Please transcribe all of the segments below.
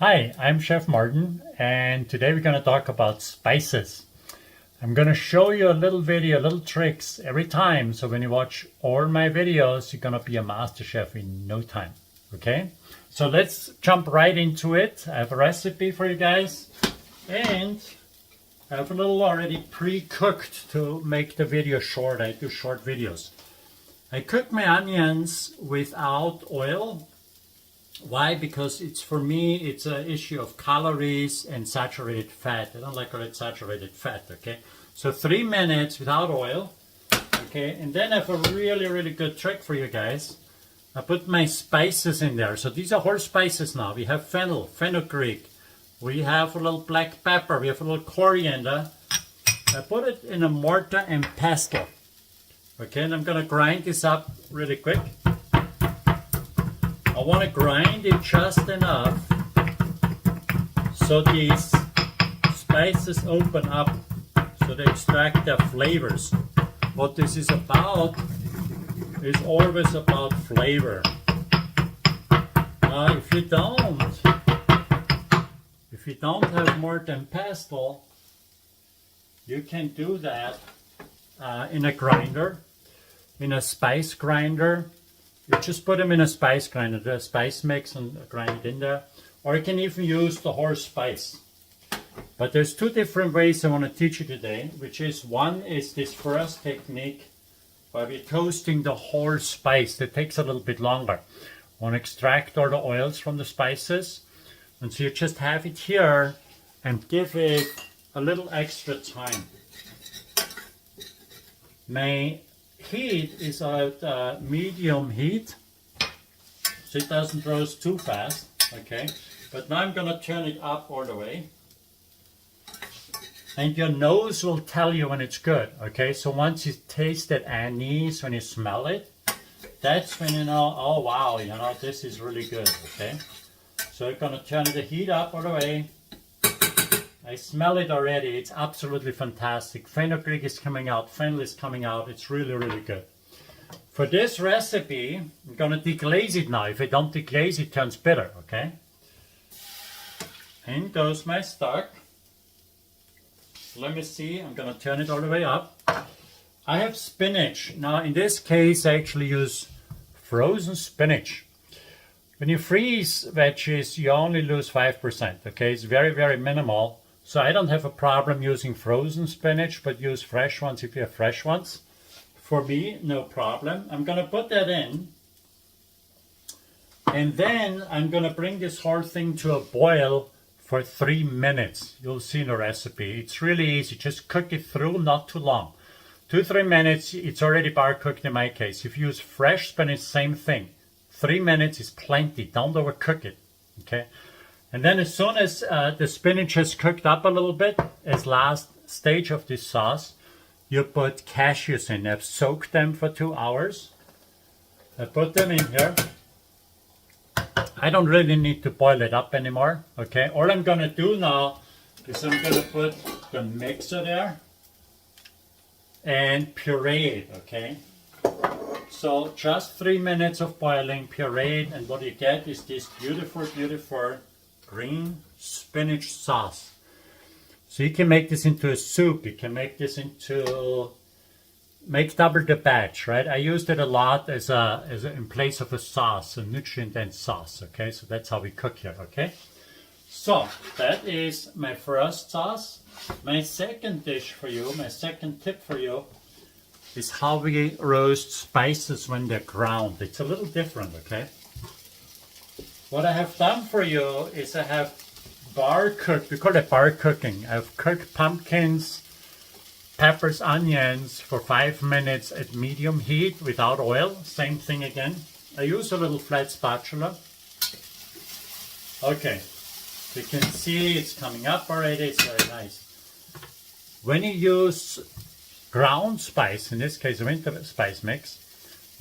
Hi, I'm Chef Martin, and today we're going to talk about spices. I'm going to show you a little video, little tricks every time, so when you watch all my videos, you're going to be a master chef in no time, okay? So let's jump right into it. I have a recipe for you guys, and I have a little already pre-cooked to make the video short. I do short videos. I cook my onions without oil. Why? Because for me, it's an issue of calories and saturated fat. I don't like all that saturated fat, okay? So 3 minutes without oil, okay? And then I have a really, really good trick for you guys. I put my spices in there. So these are whole spices now. We have fenugreek. We have a little black pepper. We have a little coriander. I put it in a mortar and pestle. Okay, and I'm gonna grind this up really quick. I want to grind it just enough so these spices open up, so they extract their flavors. What this is about is always about flavor. Now, if you don't have more than pestle, you can do that in a grinder, in a spice grinder. You just put them in a spice grinder, the spice mix, and grind it in there. Or you can even use the whole spice. But there's two different ways I want to teach you today, which is one is this first technique where we're toasting the whole spice. That takes a little bit longer. I want to extract all the oils from the spices. And so you just have it here and give it a little extra time. My heat is at medium heat, so it doesn't roast too fast, okay? But now I'm gonna turn it up all the way. And your nose will tell you when it's good, okay? So once you taste that anise, when you smell it, that's when you know, oh wow, you know, this is really good, okay? So I'm gonna turn the heat up all the way. I smell it already. It's absolutely fantastic. Fenugreek is coming out. Fennel is coming out. It's really, really good. For this recipe, I'm going to deglaze it now. If I don't deglaze, it turns bitter, okay? In goes my stock. Let me see. I'm going to turn it all the way up. I have spinach. Now, in this case, I actually use frozen spinach. When you freeze veggies, you only lose 5%, okay? It's very, very minimal. So I don't have a problem using frozen spinach, but use fresh ones if you have fresh ones. For me, no problem. I'm going to put that in. And then I'm going to bring this whole thing to a boil for 3 minutes. You'll see in the recipe. It's really easy. Just cook it through, not too long. 2-3 minutes, it's already bar cooked in my case. If you use fresh spinach, same thing. 3 minutes is plenty. Don't overcook it, okay? And then as soon as the spinach has cooked up a little bit, as last stage of this sauce, you put cashews in. I've soaked them for 2 hours. I put them in here. I don't really need to boil it up anymore, okay? All I'm gonna do now is I'm gonna put the mixer there and puree it, okay? So just 3 minutes of boiling, puree it, and what you get is this beautiful, beautiful green spinach sauce. So you can make this into a soup. You can make this into, make double the batch, right? I used it a lot as in place of a sauce, a nutrient-dense sauce, okay? So that's how we cook here, okay? So that is my first sauce. My second dish for you, my second tip for you, is how we roast spices when they're ground. It's a little different, okay? What I have done for you is I have bar cooked, we call it bar cooking. I've cooked pumpkins, peppers, onions for 5 minutes at medium heat without oil. Same thing again. I use a little flat spatula. Okay, so you can see it's coming up already. It's very nice. When you use ground spice, in this case a winter spice mix,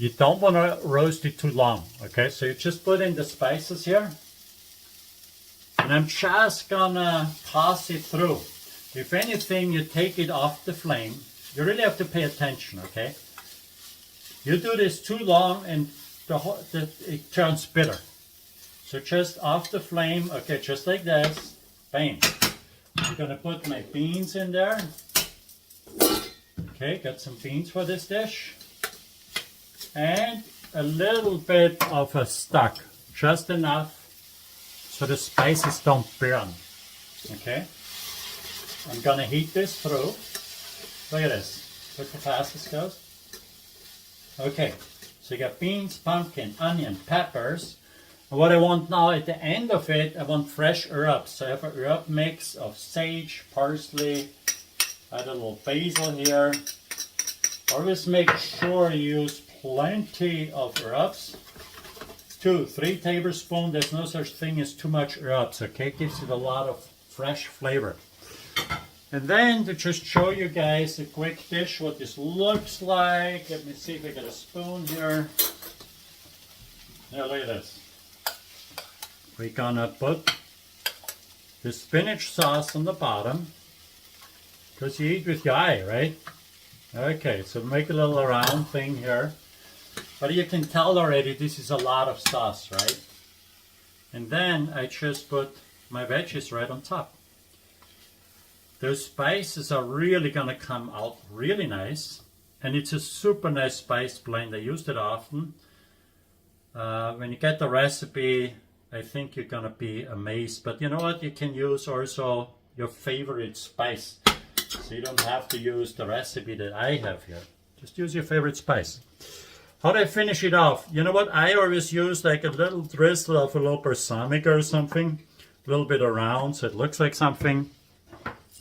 you don't want to roast it too long, okay? So you just put in the spices here. And I'm just gonna toss it through. If anything, you take it off the flame. You really have to pay attention, okay? You do this too long and it turns bitter. So just off the flame, okay, just like this, bam. I'm gonna put my beans in there. Okay, got some beans for this dish. And a little bit of a stock, just enough so the spices don't burn. Okay, I'm gonna heat this through. Look at this, look how fast this goes. Okay, so you got beans, pumpkin, onion, peppers. And what I want now at the end of it, I want fresh herbs. So I have a herb mix of sage, parsley, add a little basil here. Always make sure you use plenty of herbs. 2-3 tablespoons. There's no such thing as too much herbs, okay? It gives it a lot of fresh flavor. And then to just show you guys a quick dish what this looks like. Let me see if I got a spoon here. Yeah, look at this. We're gonna put the spinach sauce on the bottom because you eat with your eye, right? Okay, so make a little round thing here. But you can tell already this is a lot of sauce, right? And then I just put my veggies right on top. Those spices are really gonna come out really nice. And it's a super nice spice blend. I used it often. When you get the recipe, I think you're gonna be amazed. But you know what? You can use also your favorite spice. So you don't have to use the recipe that I have here. Just use your favorite spice. How do I finish it off? You know what? I always use like a little drizzle of a little balsamic or something. A little bit around so it looks like something.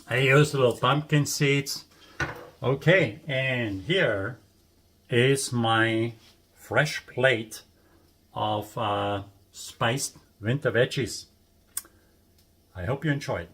I use little pumpkin seeds. Okay, and here is my fresh plate of spiced winter veggies. I hope you enjoyed.